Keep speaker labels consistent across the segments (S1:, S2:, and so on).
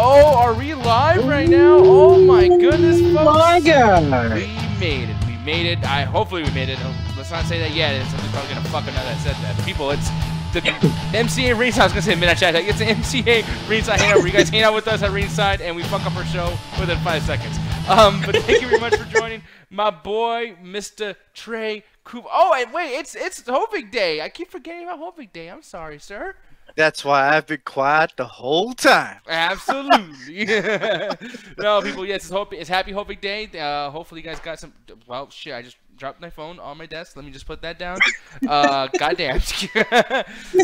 S1: Oh, are we live right now? Oh my goodness, folks.
S2: My God.
S1: We made it. We made it. Hopefully we made it. Let's not say that yet. Somebody's probably going to fucking know that I said that. People, it's the MCA ringside. I was going to say midnight chat. It's the MCA ringside hangout where you guys hang out with us at ringside and we fuck up our show within 5 seconds. But thank you very much for joining my boy, Mr. Trey Cooper. Oh, wait, it's Hoping Day. I keep forgetting about Hoping Day. I'm sorry, sir.
S3: That's why I've been quiet the whole time.
S1: Absolutely. No, people, yes, it's Happy Hoping Day. Hopefully you guys got some, well, shit, I just dropped my phone on my desk. Let me just put that down. Goddamn.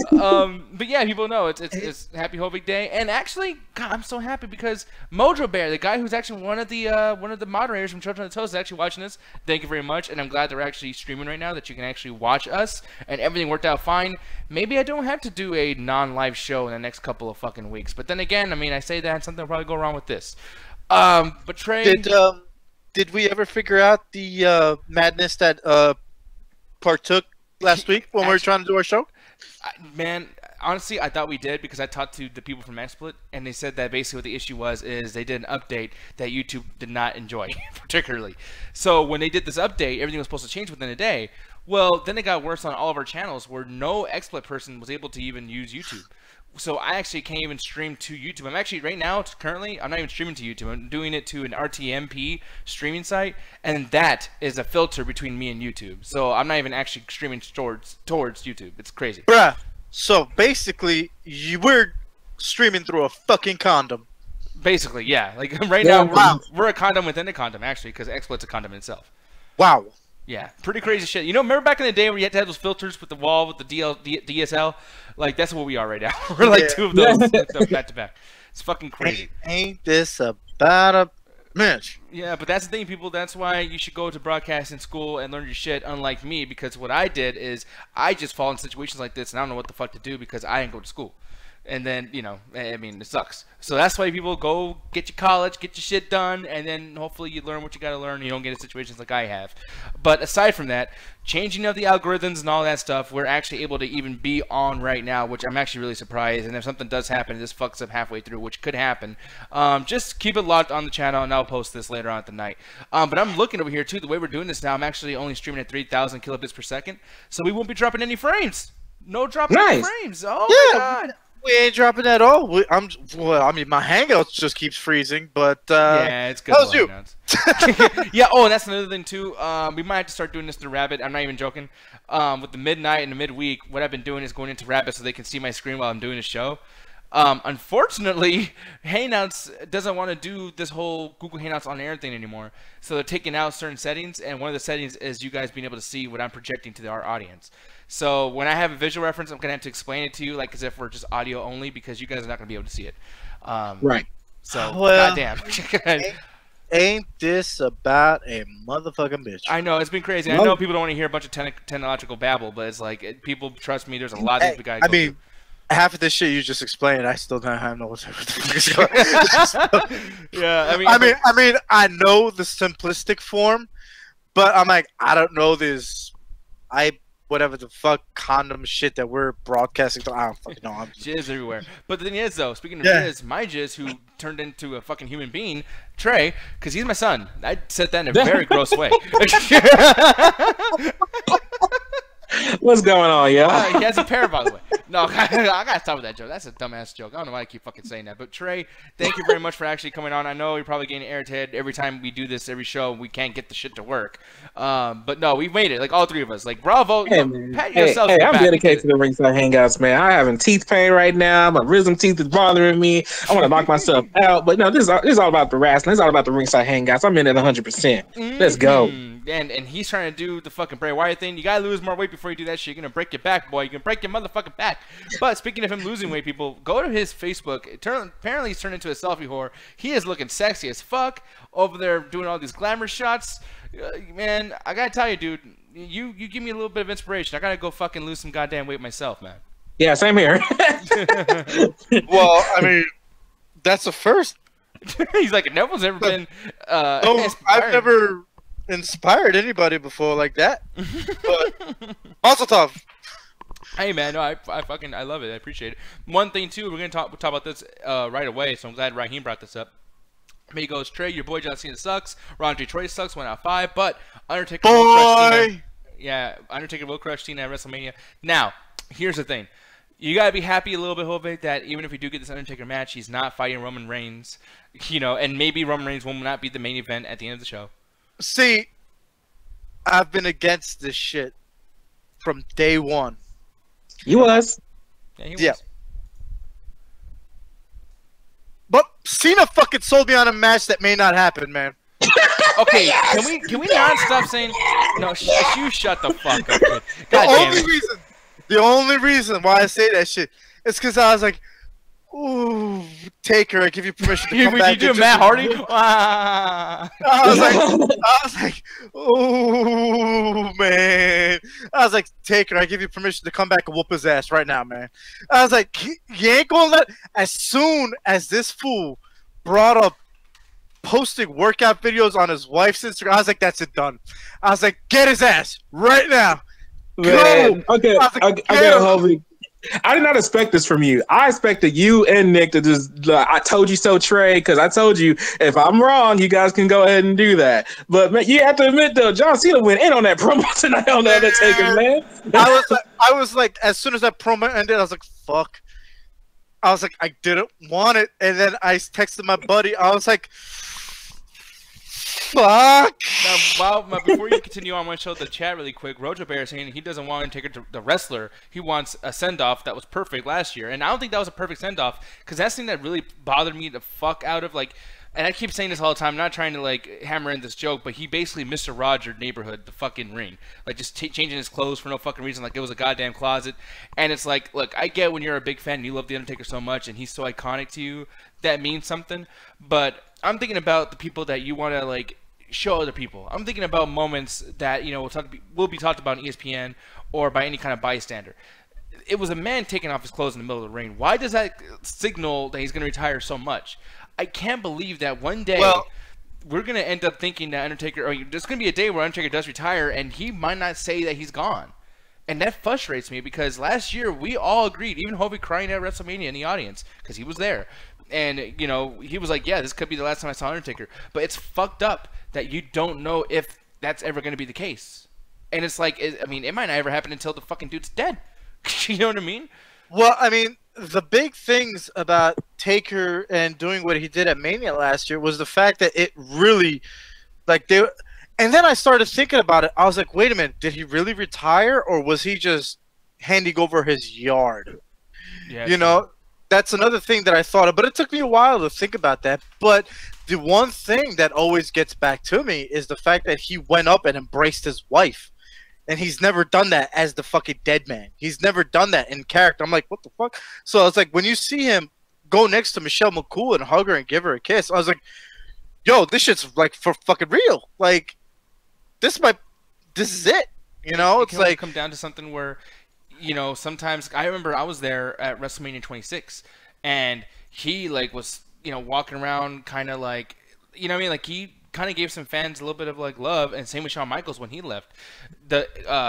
S1: But yeah, people know it's Happy Hoping Day. And actually, God, I'm so happy because Mojo Bear, the guy who's actually one of the moderators from Children of the Toast, is actually watching this. Thank you very much. And I'm glad that we're actually streaming right now, that you can actually watch us. And everything worked out fine. Maybe I don't have to do a non-live show in the next couple of fucking weeks. But then again, I mean, I say that and something will probably go wrong with this. But Trey...
S3: Did we ever figure out the madness that partook last week when we were trying to do our show?
S1: Man, honestly, I thought we did because I talked to the people from XSplit, and they said that basically what the issue was is they did an update that YouTube did not enjoy particularly. So when they did this update, everything was supposed to change within a day. Well, then it got worse on all of our channels where no XSplit person was able to even use YouTube. So I actually can't even stream to YouTube. I'm actually, right now, currently, I'm not even streaming to YouTube. I'm doing it to an RTMP streaming site, and that is a filter between me and YouTube. So I'm not even actually streaming towards YouTube. It's crazy.
S3: Bruh, so basically, we're streaming through a fucking condom.
S1: Basically, yeah. Like, right now, we're a condom within a condom, actually, because XSplit's a condom in itself.
S3: Wow.
S1: Yeah, pretty crazy shit. You know, remember back in the day where you had to have those filters with the wall with the DSL? Like, that's what we are right now. We're like two of those back to back. It's fucking crazy.
S3: Ain't this about a bitch?
S1: Yeah, but that's the thing, people. That's why you should go to broadcasting school and learn your shit, unlike me, because what I did is I just fall in situations like this and I don't know what the fuck to do because I didn't go to school. And then, you know, I mean, it sucks. So that's why people go get your college, get your shit done, and then hopefully you learn what you got to learn and you don't get in situations like I have. But aside from that, changing of the algorithms and all that stuff, we're actually able to even be on right now, which I'm actually really surprised. And if something does happen, this fucks up halfway through, which could happen. Just keep it locked on the channel, and I'll post this later on at the night. But I'm looking over here, too. The way we're doing this now, I'm actually only streaming at 3,000 kilobits per second, so we won't be dropping any frames. No dropping any frames. Oh, yeah. My God.
S3: We ain't dropping at all. I mean, my Hangouts just keeps freezing, but
S1: yeah, it's good.
S3: How's you?
S1: Yeah. Oh, and that's another thing too. We might have to start doing this through Rabbit. I'm not even joking. With the midnight and the midweek, what I've been doing is going into Rabbit so they can see my screen while I'm doing the show. Unfortunately, Hangouts doesn't want to do this whole Google Hangouts on air thing anymore. So they're taking out certain settings, and one of the settings is you guys being able to see what I'm projecting to our audience. So when I have a visual reference, I'm going to have to explain it to you like as if we're just audio only because you guys are not going to be able to see it. Right. So,
S3: well,
S1: goddamn.
S3: Ain't this about a motherfucking bitch?
S1: I know, it's been crazy. I know people don't want to hear a bunch of technological babble, but it's like, people, trust me, there's a lot of things we got to go through.
S3: Half of this shit you just explained, I still don't have no what the fuck is going.
S1: Yeah,
S3: I mean, I know the simplistic form, but I'm like, I don't know this. Whatever the fuck condom shit that we're broadcasting. I don't fucking know.
S1: Jizz everywhere. But the thing is, though, speaking of jizz, my jizz, who turned into a fucking human being, Trey, because he's my son. I said that in a very gross way.
S2: What's going on, y'all?
S1: He has a pair, by the way. No, I gotta stop with that joke. That's a dumbass joke. I don't know why I keep fucking saying that. But Trey, thank you very much for actually coming on. I know you're probably getting irritated every time we do this, every show. We can't get the shit to work. But no, we've made it. Like all three of us. Like bravo.
S2: Hey, pat yourself. Hey, I'm dedicated to the ringside hangouts, man. I'm having teeth pain right now. My wisdom teeth is bothering me. I want to knock myself out. But no, this is all about the wrestling. It's all about the ringside hangouts. I'm in at 100%. Let's go.
S1: And he's trying to do the fucking Bray Wyatt thing. You gotta lose more weight before you do that shit. You're gonna break your back, boy. You can break your motherfucking back. But speaking of him losing weight, people, go to his Facebook. Apparently he's turned into a selfie whore. He is looking sexy as fuck over there doing all these glamour shots. Man, I gotta tell you, dude, you give me a little bit of inspiration. I gotta go fucking lose some goddamn weight myself, man.
S2: Yeah, same here.
S3: Well, I mean, that's a first.
S1: He's like, no one's ever been
S3: I've never inspired anybody before like that. But also tough.
S1: Hey man, no, I love it. I appreciate it. One thing too, we're gonna talk about this right away. So I'm glad Raheem brought this up. He goes, Trey, your boy John Cena sucks. Ron Detroit sucks. 1 out of 5. But Undertaker will crush Cena. Yeah, Undertaker will crush Cena at WrestleMania. Now, here's the thing. You gotta be happy a little bit, Jose, that even if we do get this Undertaker match, he's not fighting Roman Reigns. You know, and maybe Roman Reigns will not be the main event at the end of the show.
S3: See, I've been against this shit from day one.
S2: He was.
S1: Yeah, he was.
S3: Yeah. But Cena fucking sold me on a match that may not happen, man.
S1: Okay, can we not stop saying no? You shut the fuck up, kid.
S3: The only reason why I say that shit is because I was like, "Ooh, Taker, I give you permission to come back."
S1: You do Matt Hardy?
S3: I was like, "Ooh, man!" I was like, "Taker, I give you permission to come back and whoop his ass right now, man." I was like, "You ain't gonna let." As soon as this fool brought up posting workout videos on his wife's Instagram, I was like, "That's it, done." I was like, "Get his ass right now."
S2: Man, okay,
S3: like,
S2: Hobie. I did not expect this from you. I expected you and Nick to just, I told you so, Trey, because I told you if I'm wrong, you guys can go ahead and do that. But man, you have to admit, though, John Cena went in on that promo tonight on the Undertaker, man.
S3: I was like, as soon as that promo ended, I was like, fuck. I was like, I didn't want it. And then I texted my buddy. I was like, fuck.
S1: Now, before you continue on, I want to show the chat really quick. Rojo Bear is saying he doesn't want to take it to the wrestler. He wants a send-off that was perfect last year. And I don't think that was a perfect send-off because that's the thing that really bothered me the fuck out of, like, and I keep saying this all the time, I'm not trying to, like, hammer in this joke, but he basically Mr. Roger neighborhood the fucking ring. Like, just changing his clothes for no fucking reason, like it was a goddamn closet. And it's like, look, I get when you're a big fan and you love The Undertaker so much and he's so iconic to you, that means something. But I'm thinking about the people that you want to, like, show other people. I'm thinking about moments that, you know, will be talked about on ESPN or by any kind of bystander. It was a man taking off his clothes in the middle of the ring. Why does that signal that he's going to retire so much? I can't believe that one day we're going to end up thinking that Undertaker, or there's going to be a day where Undertaker does retire and he might not say that he's gone. And that frustrates me because last year we all agreed, even Hovey crying at WrestleMania in the audience because he was there. And, you know, he was like, yeah, this could be the last time I saw Undertaker. But it's fucked up that you don't know if that's ever going to be the case. And it's like, I mean, it might not ever happen until the fucking dude's dead. You know what I mean?
S3: Well, I mean, the big things about Taker and doing what he did at Mania last year was the fact that it really, like, and then I started thinking about it. I was like, wait a minute, did he really retire or was he just handing over his yard?
S1: Yeah,
S3: you know, that's another thing that I thought of, but it took me a while to think about that. But the one thing that always gets back to me is the fact that he went up and embraced his wife. And he's never done that as the fucking dead man. He's never done that in character. I'm like, what the fuck? So it's like, when you see him go next to Michelle McCool and hug her and give her a kiss, I was like, yo, this shit's like for fucking real. Like, this is it. You know,
S1: it can like come down to something where, you know, sometimes I remember I was there at WrestleMania 26 and he like was, you know, walking around kind of like, you know what I mean? Like he kind of gave some fans a little bit of like love, and same with Shawn Michaels when he left. The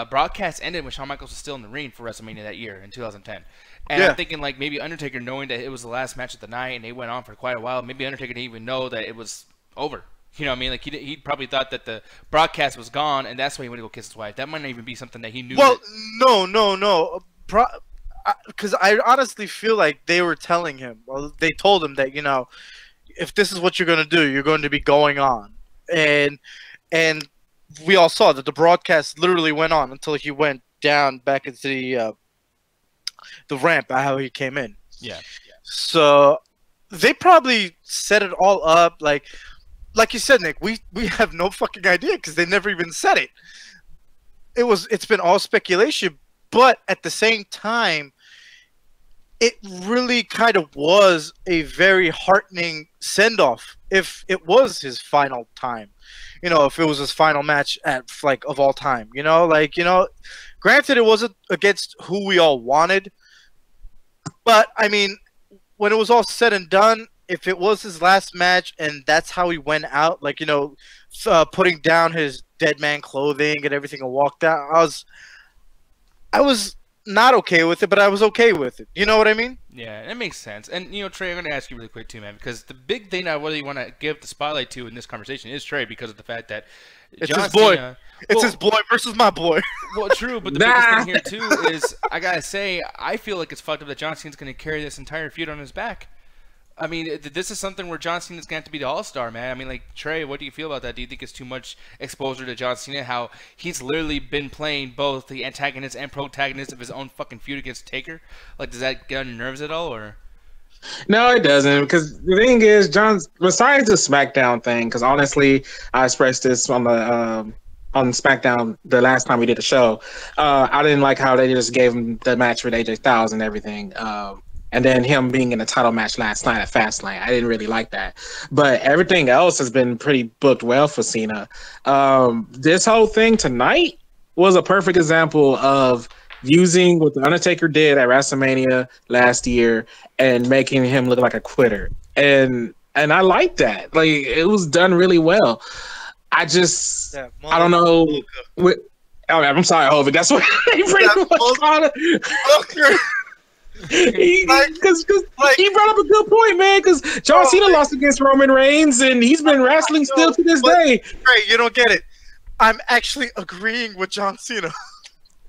S1: broadcast ended when Shawn Michaels was still in the ring for WrestleMania that year in 2010. And I'm thinking like maybe Undertaker, knowing that it was the last match of the night and they went on for quite a while, maybe Undertaker didn't even know that it was over. You know what I mean? Like he probably thought that the broadcast was gone, and that's why he went to go kiss his wife. That might not even be something that he knew.
S3: Well, no. Because I honestly feel like they were telling him. Well, they told him that, you know, if this is what you're going to do, you're going to be going on. And we all saw that the broadcast literally went on until he went down back into the ramp, how he came in.
S1: Yeah.
S3: So they probably set it all up like you said, Nick. We have no fucking idea because they never even said it. It's been all speculation, but at the same time, it really kind of was a very heartening send-off if it was his final time. You know, if it was his final match of all time. You know, like, you know, granted it wasn't against who we all wanted, but I mean, when it was all said and done, if it was his last match and that's how he went out, like, you know, putting down his dead man clothing and everything and walked out, I was not okay with it, but I was okay with it. You know what I mean?
S1: Yeah, it makes sense. And, you know, Trey, I'm going to ask you really quick, too, man, because the big thing I really want to give the spotlight to in this conversation is Trey, because of the fact that
S3: It's
S1: John
S3: his boy.
S1: Cena,
S3: It's his boy versus my boy.
S1: Well, true, but the biggest thing here, too, is I got to say, I feel like it's fucked up that John Cena's going to carry this entire feud on his back. I mean, this is something where John Cena's going to have to be the all-star, man. I mean, like, Trey, what do you feel about that? Do you think it's too much exposure to John Cena? How he's literally been playing both the antagonist and protagonist of his own fucking feud against Taker? Like, does that get on your nerves at all, or?
S2: No, it doesn't, because the thing is, besides the SmackDown thing, because honestly, I expressed this on SmackDown the last time we did the show. I didn't like how they just gave him the match with AJ Styles and everything. And then him being in a title match last night at Fastlane. I didn't really like that. But everything else has been pretty booked well for Cena. This whole thing tonight was a perfect example of using what The Undertaker did at WrestleMania last year and making him look like a quitter. And I like that. Like, it was done really well. I don't know. I'm sorry, Hovick. That's what he pretty much called it. Because he brought up a good point, man. Because John Cena lost against Roman Reigns, and he's been wrestling still to this day.
S3: Right, you don't get it. I'm actually agreeing with John Cena.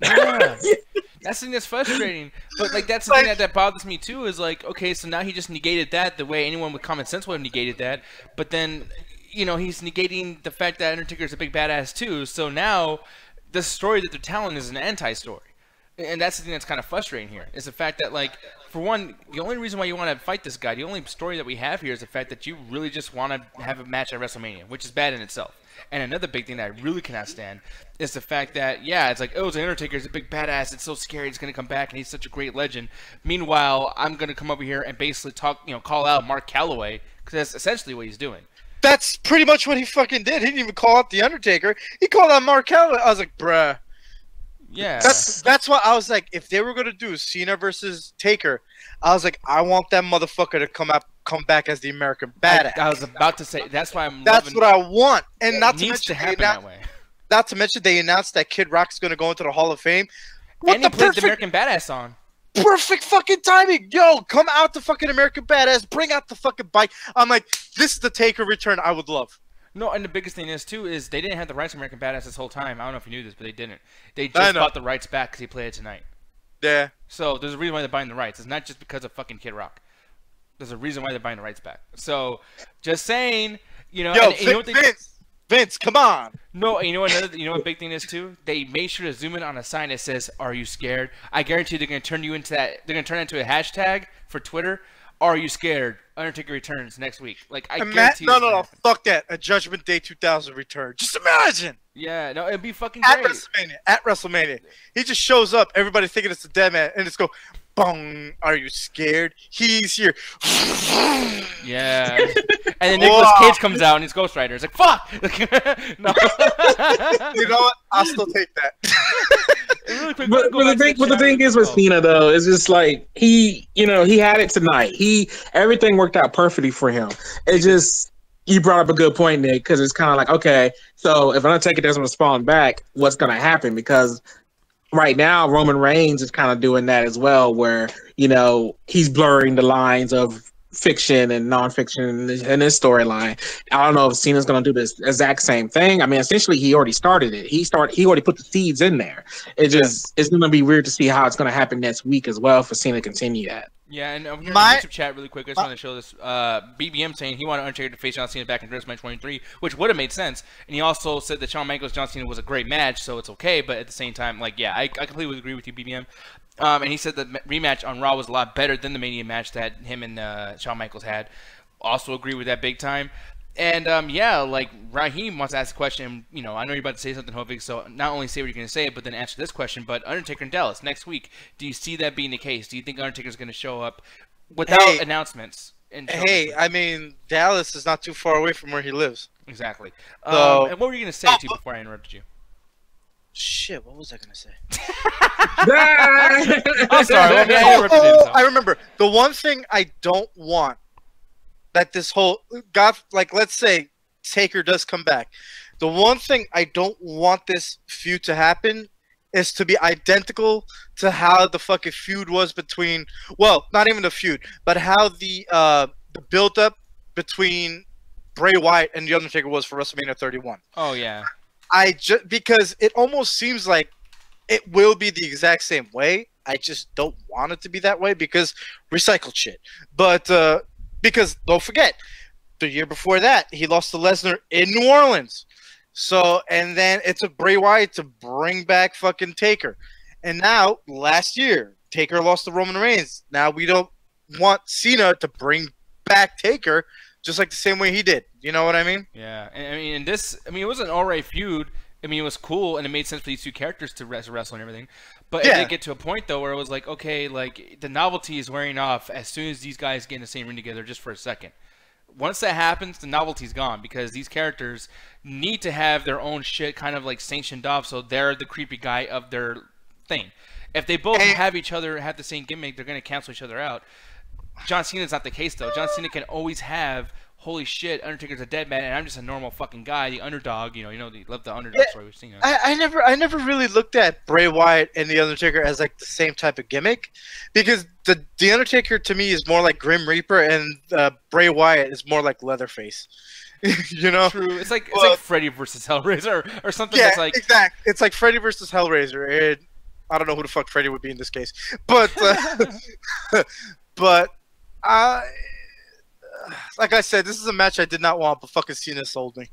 S1: Yeah. That's the thing that's frustrating. But like that's the thing that bothers me too. Is like, okay, so now he just negated that the way anyone with common sense would have negated that. But then, you know, he's negating the fact that Undertaker's a big badass too. So now the story that they're telling is an anti-story. And that's the thing that's kind of frustrating here, is the fact that, like, for one, the only reason why you want to fight this guy, the only story that we have here is the fact that you really just want to have a match at WrestleMania, which is bad in itself. And another big thing that I really cannot stand is the fact that, yeah, it's like, oh, the Undertaker's a big badass, it's so scary, he's going to come back, and he's such a great legend. Meanwhile, I'm going to come over here and basically call out Mark Calloway, because that's essentially what he's doing.
S3: That's pretty much what he fucking did. He didn't even call out the Undertaker. He called out Mark Calloway. I was like, bruh.
S1: Yeah,
S3: that's why I was like, if they were gonna do Cena versus Taker, I was like, I want that motherfucker to come back as the American badass.
S1: I was about to say that's why
S3: that's what I want, and
S1: it
S3: not to
S1: needs
S3: mention
S1: to happen that way.
S3: Not to mention they announced that Kid Rock's gonna go into the Hall of Fame.
S1: And he played the American Badass on.
S3: Perfect fucking timing, yo! Come out the fucking American Badass, bring out the fucking bike. I'm like, this is the Taker return I would love.
S1: No, and the biggest thing is, too, is they didn't have the rights to American Badass this whole time. I don't know if you knew this, but they didn't. They just bought the rights back because he played it tonight.
S3: Yeah.
S1: So there's a reason why they're buying the rights. It's not just because of fucking Kid Rock. There's a reason why they're buying the rights back. So, just saying, you know...
S3: Yo,
S1: you know what
S3: Vince, come on!
S1: No, you know what big thing is, too? They made sure to zoom in on a sign that says, "Are you scared?" I guarantee they're going to turn you into that... They're going to turn it into a hashtag for Twitter. Are you scared? Undertaker returns next week. Like, I guarantee you.
S3: No, fuck that. A Judgment Day 2000 return. Just imagine.
S1: Yeah, no, it'd be fucking great.
S3: At WrestleMania. He just shows up. Everybody thinking it's a dead man. And just go, bong. Are you scared? He's here.
S1: Yeah. And then Nicolas Cage comes out and he's Ghost Rider. It's like, fuck! No.
S3: You know what? I'll still take that.
S1: Really quick,
S2: but the thing is with Cena though, it's just like he had it tonight. Everything worked out perfectly for him. It just, you brought up a good point, Nick, because it's kind of like, okay, so if Undertaker doesn't respond back, what's going to happen? Because right now Roman Reigns is kind of doing that as well, where he's blurring the lines of fiction and nonfiction in this storyline. I don't know if Cena's going to do this exact same thing. I mean, essentially, he already started it. He already put the seeds in there. It's going to be weird to see how it's going to happen next week as well for Cena to continue that.
S1: Yeah, and over here in the YouTube chat really quick, I just want to show this. BBM saying he wanted Undertaker to face John Cena back in WrestleMania 23, which would have made sense. And he also said that Shawn Michaels John Cena was a great match, so it's okay. But at the same time, like, yeah, I completely agree with you, BBM. And he said the rematch on Raw was a lot better than the Mania match that him and Shawn Michaels had. Also agree with that big time. And, yeah, like, Raheem wants to ask a question. I know you're about to say something, Hovig, so not only say what you're going to say, but then answer this question. But Undertaker in Dallas next week, do you see that being the case? Do you think Undertaker's going to show up without announcements?
S3: I mean, Dallas is not too far away from where he lives.
S1: Exactly. And what were you going to say, too, before I interrupted you?
S3: Shit, what was I going to say?
S1: I'm sorry.
S3: I remember. The one thing I don't want that this whole let's say Taker does come back. The one thing I don't want this feud to happen is to be identical to how the fucking feud was between, well, not even the feud, but how the build up between Bray Wyatt and The Undertaker was for WrestleMania 31.
S1: Oh yeah.
S3: Because it almost seems like it will be the exact same way. I just don't want it to be that way because recycled shit. But because don't forget, the year before that, he lost to Lesnar in New Orleans. So, and then it took Bray Wyatt to bring back fucking Taker. And now, last year, Taker lost to Roman Reigns. Now we don't want Cena to bring back Taker just like the same way he did. You know what I mean?
S1: Yeah. And I mean, it was an alright feud. I mean, it was cool, and it made sense for these two characters to wrestle and everything. But it did get to a point, though, where it was like, okay, like, the novelty is wearing off as soon as these guys get in the same ring together just for a second. Once that happens, the novelty's gone because these characters need to have their own shit kind of like sanctioned off, so they're the creepy guy of their thing. If they both have the same gimmick, they're going to cancel each other out. John Cena's not the case, though. John Cena can always have, holy shit, Undertaker's a dead man, and I'm just a normal fucking guy, the underdog. You know, they love the underdog story we've seen.
S3: I never really looked at Bray Wyatt and the Undertaker as like the same type of gimmick, because the Undertaker to me is more like Grim Reaper, and Bray Wyatt is more like Leatherface. You know,
S1: true. It's like Freddy versus Hellraiser or something. That's like
S3: exactly. It's like Freddy versus Hellraiser. And I don't know who the fuck Freddy would be in this case, but but like I said, this is a match I did not want, but fucking Cena sold me.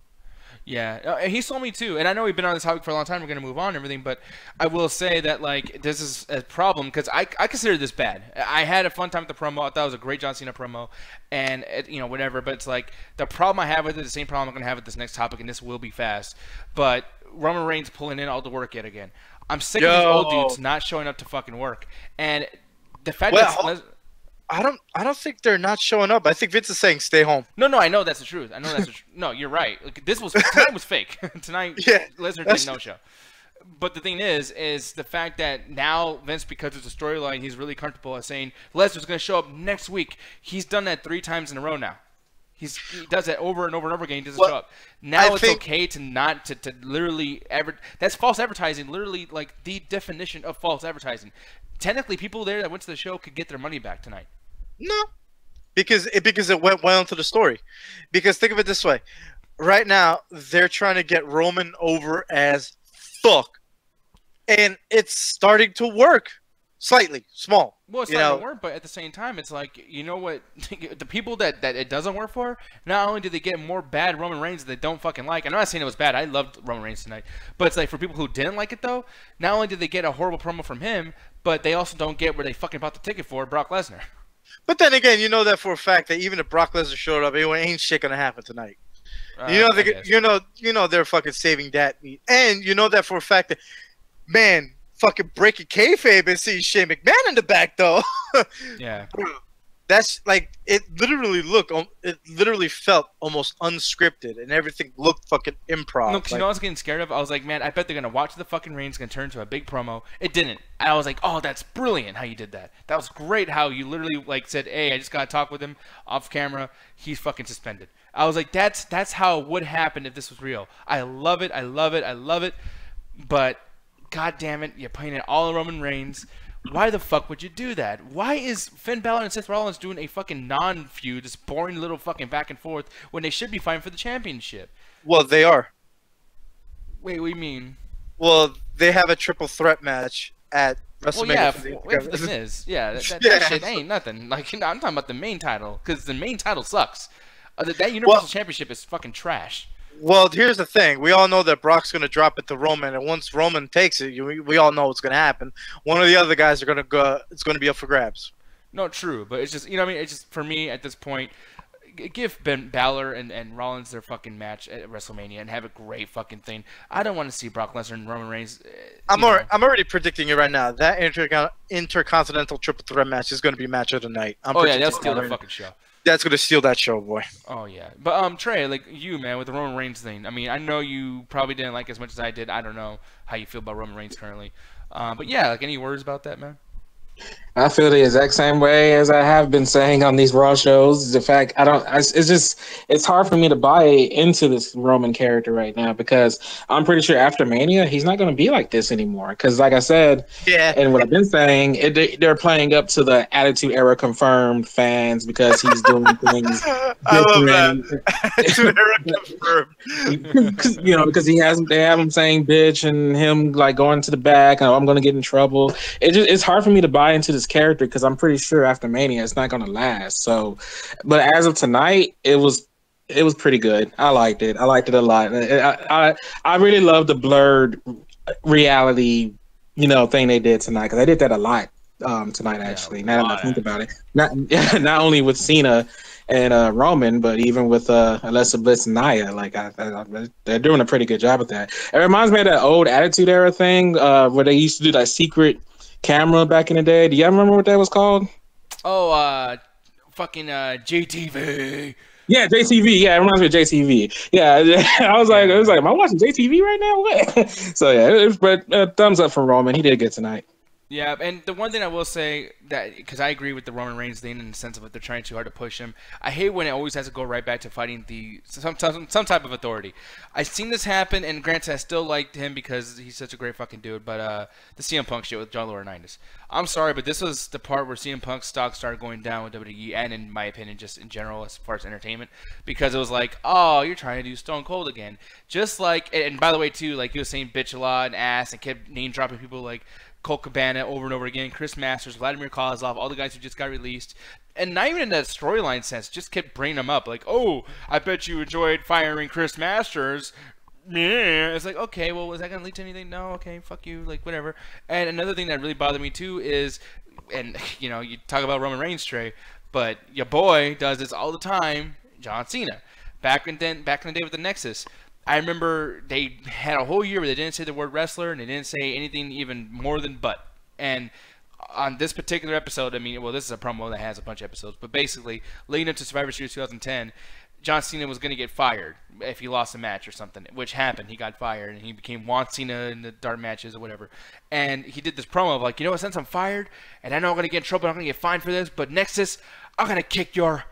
S1: Yeah, he sold me too, and I know we've been on this topic for a long time. We're gonna move on and everything, but I will say that like this is a problem because I consider this bad. I had a fun time with the promo. I thought it was a great John Cena promo, and whatever. But it's like the problem I have with it, the same problem I'm gonna have with this next topic, and this will be fast. But Roman Reigns pulling in all the work yet again. I'm sick of these old dudes not showing up to fucking work, and the fact that.
S3: I don't think they're not showing up. I think Vince is saying stay home.
S1: No, I know that's the truth. No, you're right. Like, tonight was fake. Tonight, Lesnar didn't no-show. But the thing is the fact that now Vince, because it's a storyline, he's really comfortable at saying Lesnar's going to show up next week. He's done that 3 times in a row now. He does that over and over and over again. He doesn't show up. Now it's okay to not to literally that's false advertising. Literally, like the definition of false advertising. Technically, people there that went to the show could get their money back tonight.
S3: No, because it went well into the story. Because think of it this way: right now they're trying to get Roman over as fuck, and it's starting to work. Slightly small.
S1: Well, it's not gonna work, but at the same time, it's like, you know what? The people that it doesn't work for, not only do they get more bad Roman Reigns that they don't fucking like. I'm not saying it was bad. I loved Roman Reigns tonight. But it's like for people who didn't like it, though, not only did they get a horrible promo from him, but they also don't get where they fucking bought the ticket for Brock Lesnar.
S3: But then again, you know that for a fact that even if Brock Lesnar showed up, it ain't shit gonna happen tonight. You know they're fucking saving that meat, and you know that for a fact that, man. Fucking breaking kayfabe and see Shane McMahon in the back though.
S1: Yeah,
S3: that's like it literally felt almost unscripted and everything looked fucking improv.
S1: No, because you know what I was getting scared of? I was like, man, I bet they're gonna watch the fucking reign. It's gonna turn into a big promo. It didn't. And I was like, oh, that's brilliant how you did that. That was great how you literally like said, hey, I just gotta talk with him off camera. He's fucking suspended. I was like, that's how it would happen if this was real. I love it. I love it. I love it. But God damn it, you're playing it all in Roman Reigns. Why the fuck would you do that? Why is Finn Balor and Seth Rollins doing a fucking non-feud, this boring little fucking back and forth, when they should be fighting for the championship?
S3: Well, they are.
S1: Wait, what do you mean?
S3: Well, they have a triple threat match at WrestleMania.
S1: That shit ain't nothing. Like, I'm talking about the main title, because the main title sucks. That Universal Championship is fucking trash.
S3: Well, here's the thing. We all know that Brock's going to drop it to Roman, and once Roman takes it, we all know what's going to happen. One of the other guys are going to go. It's going to be up for grabs.
S1: No, true, but it's just, you know what I mean? It's just, for me, at this point, give Balor and Rollins their fucking match at WrestleMania and have a great fucking thing. I don't want to see Brock Lesnar and Roman Reigns. I'm
S3: already predicting it right now. That intercontinental triple threat match is going to be match of the night.
S1: They'll steal the fucking show.
S3: That's going to steal that show, boy.
S1: Oh, yeah. But, Trey, like, you, man, with the Roman Reigns thing, I mean, I know you probably didn't like it as much as I did. I don't know how you feel about Roman Reigns currently. But, yeah, like, any words about that, man?
S2: I feel the exact same way as I have been saying on these Raw shows. The fact it's hard for me to buy into this Roman character right now because I'm pretty sure after Mania, he's not going to be like this anymore. Because, like I said,
S3: Yeah.
S2: and what I've been saying, they're playing up to the Attitude Era confirmed fans because he's doing things
S3: I love
S2: different.
S3: that. Attitude Era confirmed.
S2: Because they have him saying bitch and him like going to the back. Oh, I'm going to get in trouble. It's hard for me to buy into this character because I'm pretty sure after Mania it's not going to last. So, but as of tonight, it was pretty good. I liked it. I liked it a lot. I really love the blurred reality, thing they did tonight because I did that a lot tonight actually. Now that I think about it, not only with Cena and Roman, but even with Alexa Bliss and Nia, like they're doing a pretty good job with that. It reminds me of that old Attitude Era thing where they used to do that secret camera back in the day. Do y'all remember what that was called?
S1: Oh, fucking JTV.
S2: Yeah, JTV. Yeah, it reminds me of JTV. Yeah, I was like, am I watching JTV right now? What? So yeah, but thumbs up for Roman. He did good tonight.
S1: Yeah, and the one thing I will say that because I agree with the Roman Reigns thing in the sense of that they're trying too hard to push him. I hate when it always has to go right back to fighting some type of authority. I've seen this happen, and granted, I still liked him because he's such a great fucking dude. But the CM Punk shit with John Laurinaitis, I'm sorry, but this was the part where CM Punk's stock started going down with WWE, and in my opinion, just in general as far as entertainment, because it was like, oh, you're trying to do Stone Cold again, just like. And by the way, too, like he was saying bitch a lot and ass, and kept name dropping people like Colt Cabana over and over again, Chris Masters, Vladimir Kozlov, all the guys who just got released. And not even in that storyline sense, just kept bringing them up. Like, oh, I bet you enjoyed firing Chris Masters. Yeah. It's like, okay, well, was that going to lead to anything? No, okay, fuck you, like, whatever. And another thing that really bothered me, too, is, and, you talk about Roman Reigns, Trey, but your boy does this all the time, John Cena. Back in the day with the Nexus. I remember they had a whole year where they didn't say the word wrestler and they didn't say anything even more than but. And on this particular episode, I mean, well, this is a promo that has a bunch of episodes, but basically, leading up to Survivor Series 2010, John Cena was going to get fired if he lost a match or something, which happened. He got fired and he became Juan Cena in the dark matches or whatever. And he did this promo of like, you know what, since I'm fired and I know I'm going to get in trouble, I'm going to get fined for this, but Nexus, I'm going to kick your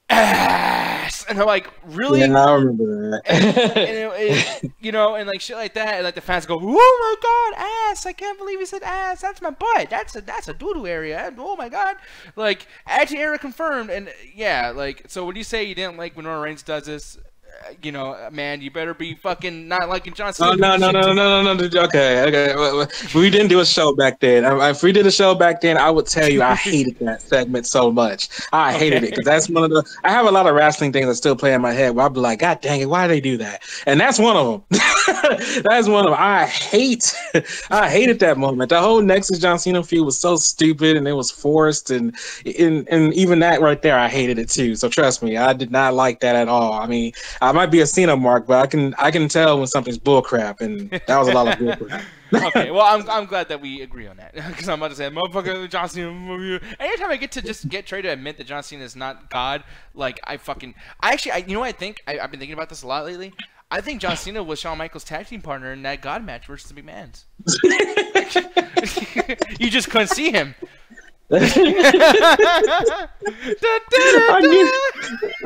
S1: ass. And I'm like, really?
S2: Yeah, I remember that.
S1: and like shit like that, and like the fans go, oh my god, ass! I can't believe he said ass. That's my butt. That's a doo-doo area. Oh my god, like Attitude Era confirmed. And yeah, like, so when you say you didn't like when Roman Reigns does this, man, you better be fucking not liking John Cena.
S2: No. Okay. We didn't do a show back then. If we did a show back then, I would tell you I hated that segment so much. I hated it because that's one of the. I have a lot of wrestling things that still play in my head where I'll be like, God dang it, why did they do that? And that's one of them. That's one of them. I hated that moment. The whole Nexus John Cena feud was so stupid and it was forced, and even that right there, I hated it too. So trust me, I did not like that at all. I mean, I might be a Cena mark, but I can tell when something's bullcrap, and that was a lot of bullcrap.
S1: Okay, well, I'm glad that we agree on that because I'm about to say, motherfucker, John Cena. Anytime I get Trey to admit that John Cena is not God, like I actually, you know what I think? I've been thinking about this a lot lately. I think John Cena was Shawn Michaels' tag team partner in that God match versus the McMahons. You just couldn't see him.
S2: I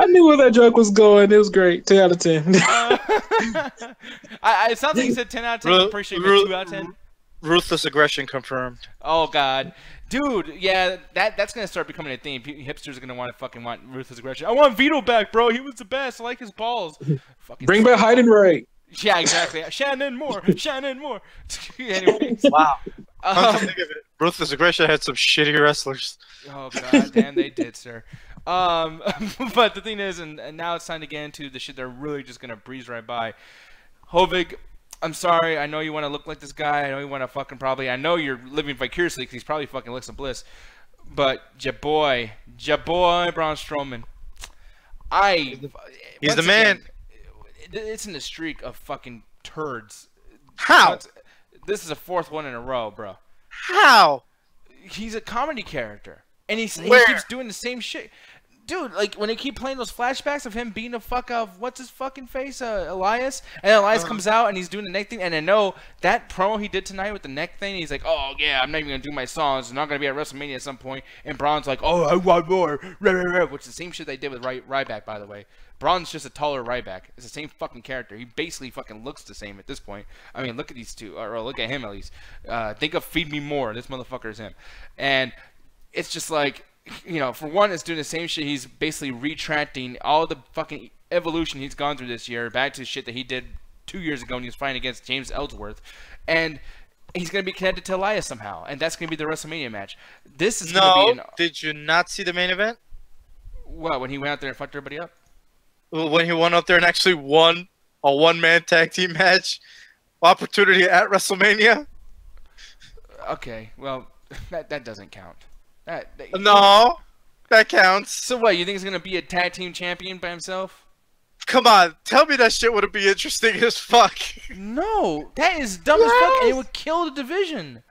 S2: knew where that joke was going. It was great. 10 out of 10.
S1: It sounds like you said 10 out of 10. I'm pretty sure you meant 2 out of 10.
S3: Ruthless aggression confirmed.
S1: Oh god, dude, yeah, that's gonna start becoming a thing. Hipsters are gonna want ruthless aggression. I want Vito back, bro. He was the best. I like his balls.
S2: Bring back Heidenreich.
S1: Yeah, exactly. Shannon Moore. Anyways.
S3: Wow. Think of it. Ruthless aggression had some shitty wrestlers.
S1: Oh god damn, they did, sir. But the thing is, and now it's time to get into the shit they're really just gonna breeze right by. Hovig, I'm sorry. I know you want to look like this guy. I know you want to fucking probably. I know you're living vicariously because he's probably fucking Alexa Bliss. But ja boy, Braun Strowman.
S3: He's the man.
S1: It's in the streak of fucking turds.
S3: How?
S1: This is the 4th one in a row, bro.
S3: How?
S1: He's a comedy character, and he keeps doing the same shit. dude, like when they keep playing those flashbacks of him beating the fuck out of what's his fucking face, Elias, and Elias comes out and he's doing the neck thing, and I know that promo he did tonight with the neck thing. He's like, oh yeah, I'm not even gonna do my songs. I'm not gonna be at WrestleMania at some point. And Braun's like, oh, I want more, which is the same shit they did with Ryback, by the way. Braun's just a taller Ryback. It's the same fucking character. He basically fucking looks the same at this point. I mean, look at these two, or look at him at least. Think of Feed Me More. This motherfucker is him, and it's just like. You know, for one, it's doing the same shit. He's basically retracting all the fucking evolution he's gone through this year back to shit that he did 2 years ago when he was fighting against James Ellsworth. And he's going to be connected to Elias somehow. And that's going to be the WrestleMania match. This is going to be
S3: did you not see the main event?
S1: What, when he went out there and fucked everybody up?
S3: When he went out there and actually won a one-man tag team match opportunity at WrestleMania?
S1: Okay, well, that doesn't count.
S3: No, that counts.
S1: So what, you think he's going to be a tag team champion by himself?
S3: Come on, tell me that shit would be interesting as fuck.
S1: No, that is dumb as fuck, and it would kill the division.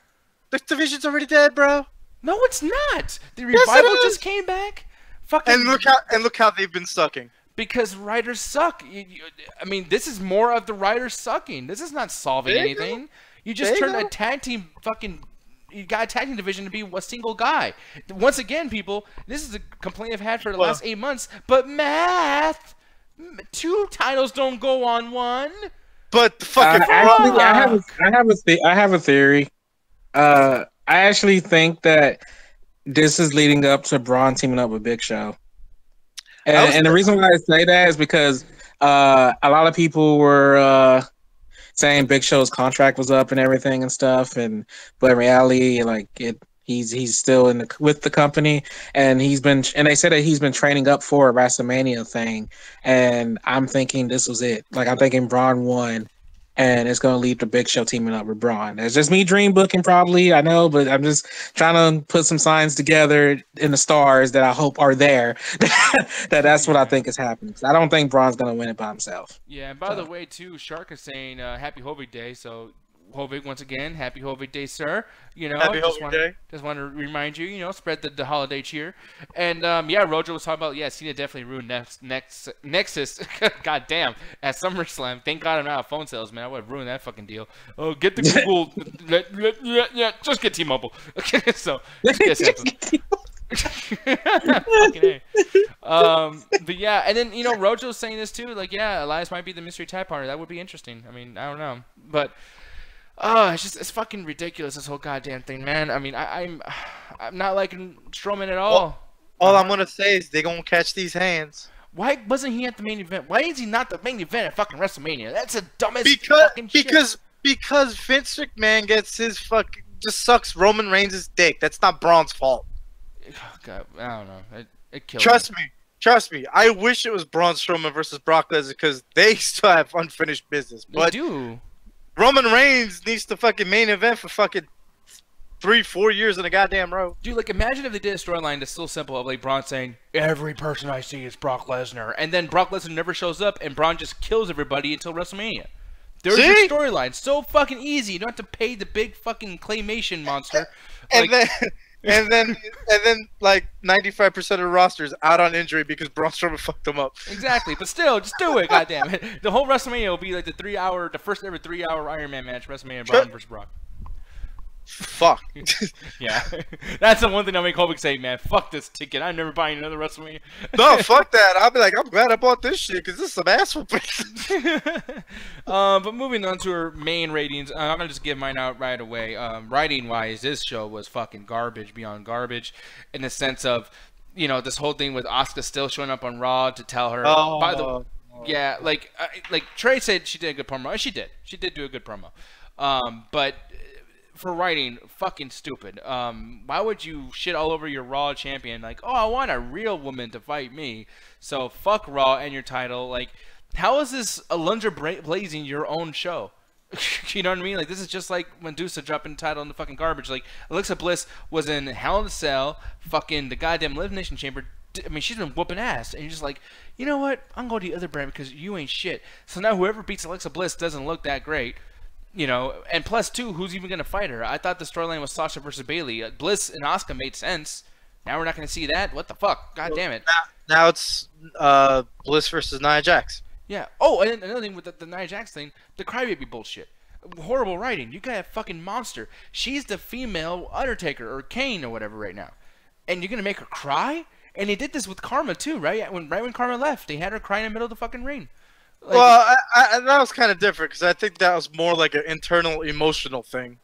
S3: The division's already dead, bro.
S1: No, it's not. The Revival just came back. Fucking.
S3: And look how they've been sucking.
S1: Because writers suck. I mean, this is more of the writers sucking. This is not solving anything. You just turned a tag team fucking... You got a tag team division to be a single guy. Once again, people, this is a complaint I've had for the last 8 months. But math, 2 titles don't go on 1.
S3: But fucking
S2: I have a theory. I actually think that this is leading up to Braun teaming up with Big Show. And the reason why I say that is because a lot of people were saying Big Show's contract was up and everything and stuff, but in reality, like he's still with the company, and they said that he's been training up for a WrestleMania thing, and I'm thinking this was it. Like I'm thinking Braun won, and it's gonna lead to Big Show teaming up with Braun. It's just me dream booking, probably, I know, but I'm just trying to put some signs together in the stars that I hope are there. That's what I think is happening. I don't think Braun's gonna win it by himself.
S1: Yeah, and by the way, too, Shark is saying Happy Hovig Day, so Hovig once again, Happy Hovig Day, sir. You know,
S3: Happy Hovig Day.
S1: Just want to remind you, spread the holiday cheer. And yeah, Rojo was talking about Cena definitely ruined Nexus. God damn, at SummerSlam. Thank God I'm not a phone salesman. I would have ruined that fucking deal. Oh, get the Google. Yeah, just get T-Mobile. Okay, so just get Samsung. Fucking A. But yeah, and then Rojo's saying this too. Like, yeah, Elias might be the mystery tag partner. That would be interesting. I mean, I don't know, but. It's fucking ridiculous, this whole goddamn thing, man. I mean, I'm not liking Strowman at all.
S3: All I'm gonna say is they gonna catch these hands.
S1: Why wasn't he at the main event? Why is he not the main event at fucking WrestleMania? That's the dumbest fucking shit.
S3: Because Vince McMahon gets his just sucks Roman Reigns' dick. That's not Braun's fault.
S1: Oh, God, I don't know. It kills
S3: Trust me. I wish it was Braun Strowman versus Brock Lesnar because they still have unfinished business.
S1: They do.
S3: Roman Reigns needs to fucking main event for fucking 3-4 years in a goddamn row.
S1: Dude, like, imagine if they did a storyline that's so simple of, like, Braun saying, every person I see is Brock Lesnar. And then Brock Lesnar never shows up, and Braun just kills everybody until WrestleMania. There's your storyline. So fucking easy. You don't have to pay the big fucking claymation monster.
S3: And then like 95% of the roster is out on injury because Braun Strowman fucked them up.
S1: Exactly, but still, just do it, goddammit. The whole WrestleMania will be like the first ever 3-hour Iron Man match, WrestleMania Braun versus Brock.
S3: Fuck.
S1: Yeah, that's the one thing I'll make Hovig say, man. Fuck this ticket. I'm never buying another WrestleMania.
S3: No, fuck that. I'll be like, I'm glad I bought this shit because this is some ass whooping.
S1: But moving on to our main ratings, I'm gonna just give mine out right away. Writing wise, this show was fucking garbage beyond garbage, in the sense of, this whole thing with Asuka still showing up on Raw to tell her. By the yeah, like Trey said, she did a good promo. She did do a good promo. But for writing, fucking stupid. Why would you shit all over your Raw champion? Like, oh, I want a real woman to fight me. So fuck Raw and your title. Like, how is this Alundra Blazing your own show? You know what I mean? Like, this is just like when Deuce dropping the title in the fucking garbage. Like, Alexa Bliss was in Hell in a Cell, fucking the goddamn Elimination Chamber. I mean, she's been whooping ass. And you're just like, you know what? I'm going to the other brand because you ain't shit. So now whoever beats Alexa Bliss doesn't look that great. And plus, too, who's even going to fight her? I thought the storyline was Sasha versus Bayley. Bliss and Asuka made sense. Now we're not going to see that? What the fuck? God damn it.
S3: Now it's Bliss versus Nia Jax.
S1: Yeah. Oh, and another thing with the Nia Jax thing, the crybaby bullshit. Horrible writing. You got a fucking monster. She's the female Undertaker or Kane or whatever right now. And you're going to make her cry? And they did this with Karma too, right? Right when Karma left, they had her cry in the middle of the fucking ring. Like,
S3: well, that was kind of different because I think that was more like an internal emotional thing.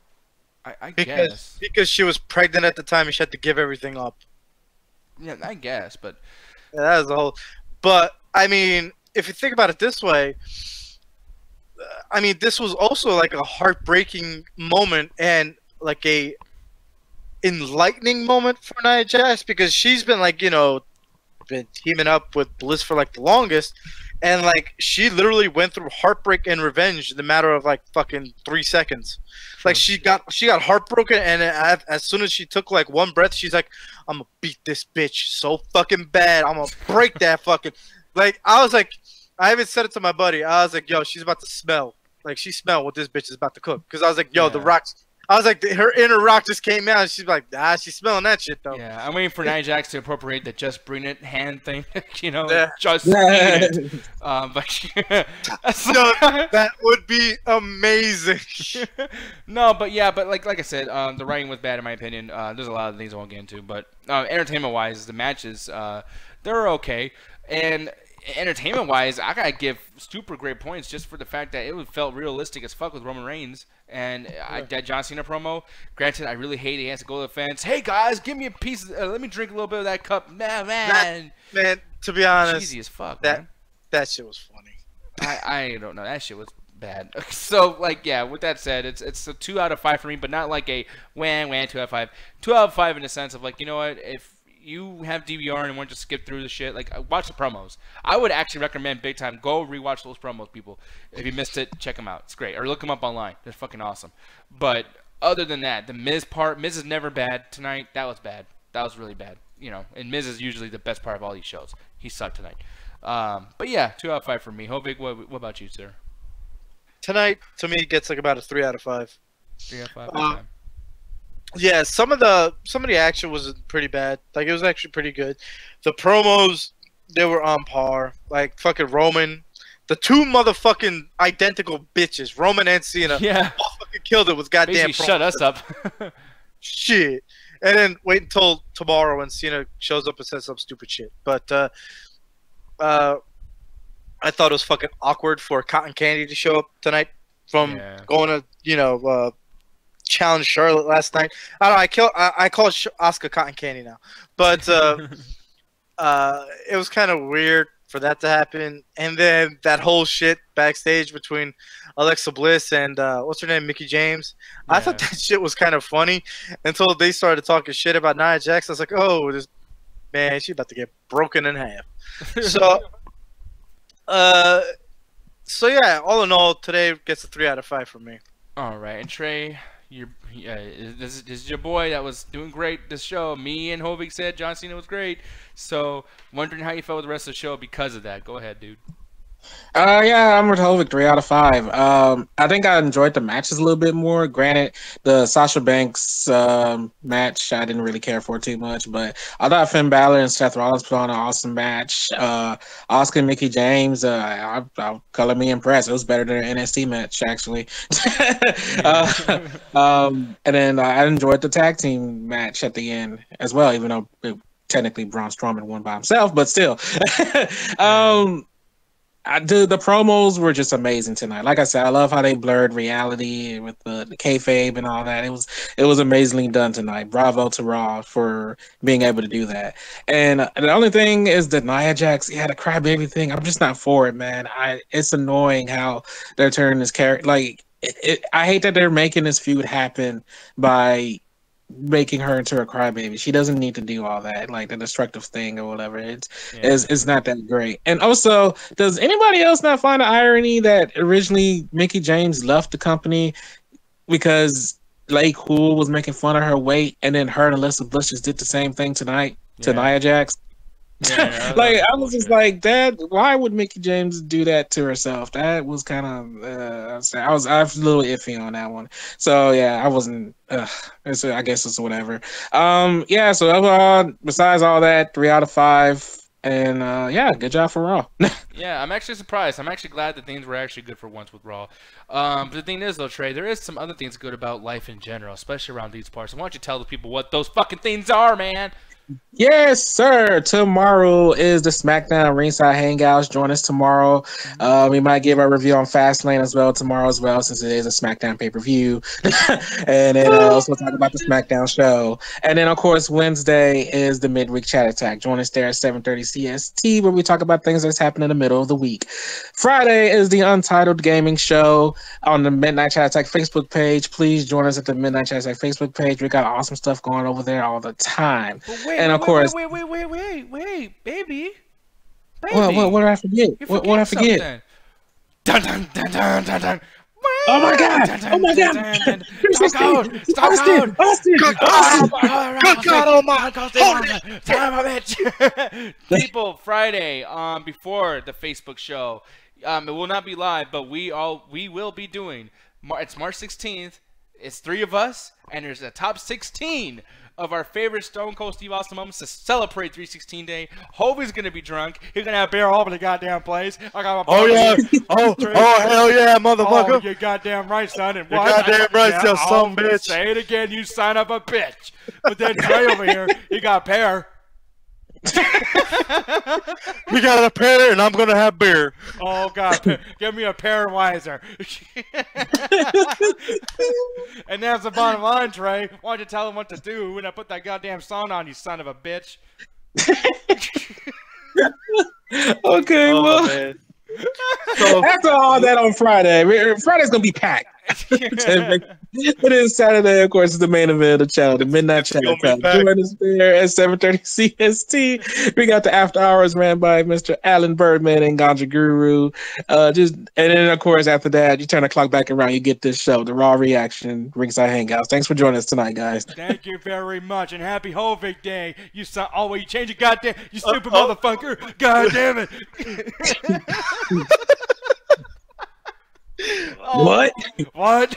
S1: I guess.
S3: Because she was pregnant at the time and she had to give everything up.
S1: Yeah, I guess, but...
S3: Yeah, that was the whole... But, I mean, if you think about it this way, I mean, this was also like a heartbreaking moment and like a enlightening moment for Nia Jax because she's been like, you know, been teaming up with Bliss for like the longest, and like she literally went through heartbreak and revenge in the matter of like fucking 3 seconds. True. Like she got heartbroken, and as soon as she took like one breath, she's like, "I'm gonna beat this bitch so fucking bad. I'm gonna break that fucking." Like I was like, I even said it to my buddy. I was like, "Yo, she's about to smell. Like she smelled what this bitch is about to cook." Because I was like, "Yo, The Rock's." I was like, her inner Rock just came out. And she's like, she's smelling that shit though.
S1: Yeah, I'm waiting for Nia Jax to appropriate the "just bring it" hand thing. You know,
S3: yeah.
S1: Just eat it. But
S3: so that would be amazing.
S1: No, but yeah, but like I said, the writing was bad in my opinion. There's a lot of things I won't get into, but entertainment-wise, the matches they're okay, and entertainment-wise, I gotta give super great points just for the fact that it felt realistic as fuck with Roman Reigns. And that John Cena promo, granted, I really hate he has to go to the fence. Hey guys, give me a piece. Let me drink a little bit of that cup, man.
S3: Man, to be honest,
S1: cheesy as fuck.
S3: That shit was funny.
S1: I don't know. That shit was bad. So like, yeah. With that said, it's a 2 out of 5 for me, but not like a wham 2 out of 5. 2 out of 5 in the sense of like, you know what, if you have DVR and want to skip through the shit, like watch the promos. I would actually recommend big time go rewatch those promos, people. If you missed it, check them out. It's great. Or look them up online. They're fucking awesome. But other than that, the Miz part, Miz is never bad. Tonight, that was bad. That was really bad. You know, and Miz is usually the best part of all these shows. He sucked tonight. But yeah, 2 out of 5 for me. Hovig, what about you, sir?
S3: Tonight, to me, gets like about a 3 out of 5.
S1: 3 out of 5. Okay.
S3: Yeah, some of the action was pretty bad. Like it was actually pretty good. The promos, they were on par. Like fucking Roman, the 2 motherfucking identical bitches, Roman and Cena.
S1: Yeah,
S3: fucking killed it with goddamn.
S1: Basically shut us up.
S3: Shit, and then wait until tomorrow when Cena shows up and says some stupid shit. But I thought it was fucking awkward for Cotton Candy to show up tonight from going to challenge Charlotte last night. I don't know. I call Asuka Cotton Candy now, but it was kind of weird for that to happen. And then that whole shit backstage between Alexa Bliss and what's her name, Mickie James. Yeah. I thought that shit was kind of funny until they started talking shit about Nia Jax. I was like, oh, this man, she's about to get broken in half. So yeah, all in all, today gets a 3 out of 5 from me.
S1: All right, and Trey. This is your boy that was doing great this show. Me and Hovig said John Cena was great. So, wondering how you felt with the rest of the show because of that. Go ahead, dude.
S2: Yeah, I'm with Hovig, 3 out of 5. I think I enjoyed the matches a little bit more. Granted, the Sasha Banks match I didn't really care for too much, but I thought Finn Balor and Seth Rollins put on an awesome match. Asuka and Mickie James, I'll color me impressed. It was better than an NXT match actually. And then I enjoyed the tag team match at the end as well, even though technically Braun Strowman won by himself, but still. The promos were just amazing tonight. Like I said, I love how they blurred reality with the kayfabe and all that. It was amazingly done tonight. Bravo to Raw for being able to do that. And the only thing is that Nia Jax, the crybaby thing. I'm just not for it, man. It's annoying how they're turning this character. Like, I hate that they're making this feud happen by making her into a crybaby. She doesn't need to do all that, like the destructive thing or whatever. It's not that great. And also, does anybody else not find the irony that originally Mickie James left the company because Lay Cool was making fun of her weight, and then her and Alexa Bliss just did the same thing tonight to Nia Jax? Like I was just like, that. Why would Mickie James do that to herself? That was kind of I was a little iffy on that one. So yeah, I wasn't. I guess it's whatever. So overall, besides all that, 3 out of 5. And yeah, good job for Raw.
S1: Yeah, I'm actually surprised. I'm actually glad that things were actually good for once with Raw. But the thing is, though, Trey, there is some other things good about life in general, especially around these parts. So why don't you tell the people what those fucking things are, man?
S2: Yes, sir. Tomorrow is the SmackDown Ringside Hangouts. Join us tomorrow. We might give our review on Fastlane as well tomorrow as well, since it is a SmackDown pay-per-view. And then also talk about the SmackDown show. And then, of course, Wednesday is the Midweek Chat Attack. Join us there at 7:30 CST, where we talk about things that's happening in the middle of the week. Friday is the Untitled Gaming Show on the Midnight Chat Attack Facebook page. Please join us at the Midnight Chat Attack Facebook page. We got awesome stuff going over there all the time. And of course,
S1: wait, baby.
S2: What did I forget? What did I forget?
S1: Dun dun dun dun dun dun.
S2: Oh my god! Oh my god!
S1: Stop
S2: Austin!
S3: Good God, oh my
S1: bitch. People, Friday, before the Facebook show, it will not be live, but we will be doing. It's March 16th. It's 3 of us, and there's a top 16 of our favorite Stone Cold Steve Austin moments to celebrate 316 Day. Hovey's gonna be drunk. He's gonna have beer all over the goddamn place. I got my
S3: oh hell yeah, motherfucker!
S1: Oh, you're goddamn right, son. And
S3: you're goddamn right, you son bitch.
S1: Say it again, you son of a bitch. But then Trey over here, he got pear.
S3: We got a pear, and I'm gonna have beer.
S1: Oh god, give me a Pairweiser. And that's the bottom line, Trey. Why don't you tell him what to do when I put that goddamn song on, you son of a bitch?
S2: Okay, well, man. So after all that on Friday, Friday's gonna be packed. It is Saturday, of course, is the main event of the channel, the Midnight Channel. Join us there at 7:30 CST. We got the after hours ran by Mr. Alan Birdman and Ganja Guru. And then of course after that, you turn the clock back around, you get this show, the Raw Reaction Ringside Hangouts. Thanks for joining us tonight, guys.
S1: Thank you very much, and happy Hovey Day. You son, oh, you change your goddamn, you stupid motherfucker. God damn it.
S2: What?
S3: What?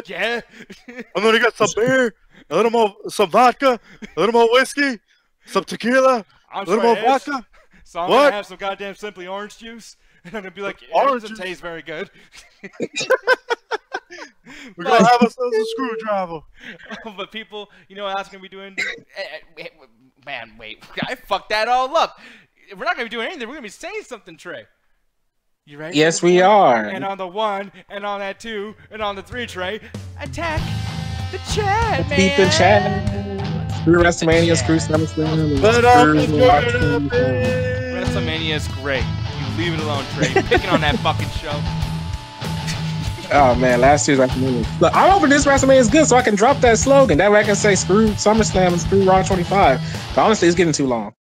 S1: Yeah.
S3: I'm gonna get some beer, a little more, some vodka, a little more whiskey, some tequila, a little more vodka.
S1: So I'm gonna have some goddamn Simply orange juice, and I'm gonna be like, orange doesn't taste very good.
S3: We're gonna have ourselves a screwdriver.
S1: But people, you know what else gonna be doing? Man, wait, I fucked that all up. We're not gonna be doing anything. We're gonna be saying something, Trey. You ready?
S2: Yes, we are.
S1: And on the 1, and on that 2, and on the 3, Trey, attack the chat, man.
S2: Keep the chat. Screw WrestleMania, screw SummerSlam.
S1: WrestleMania is great. You leave it alone, Trey. Picking on that fucking show.
S2: Oh man, last year's WrestleMania. Look, I'm hoping this WrestleMania is good so I can drop that slogan. That way I can say screw SummerSlam and screw Raw 25. But honestly, it's getting too long.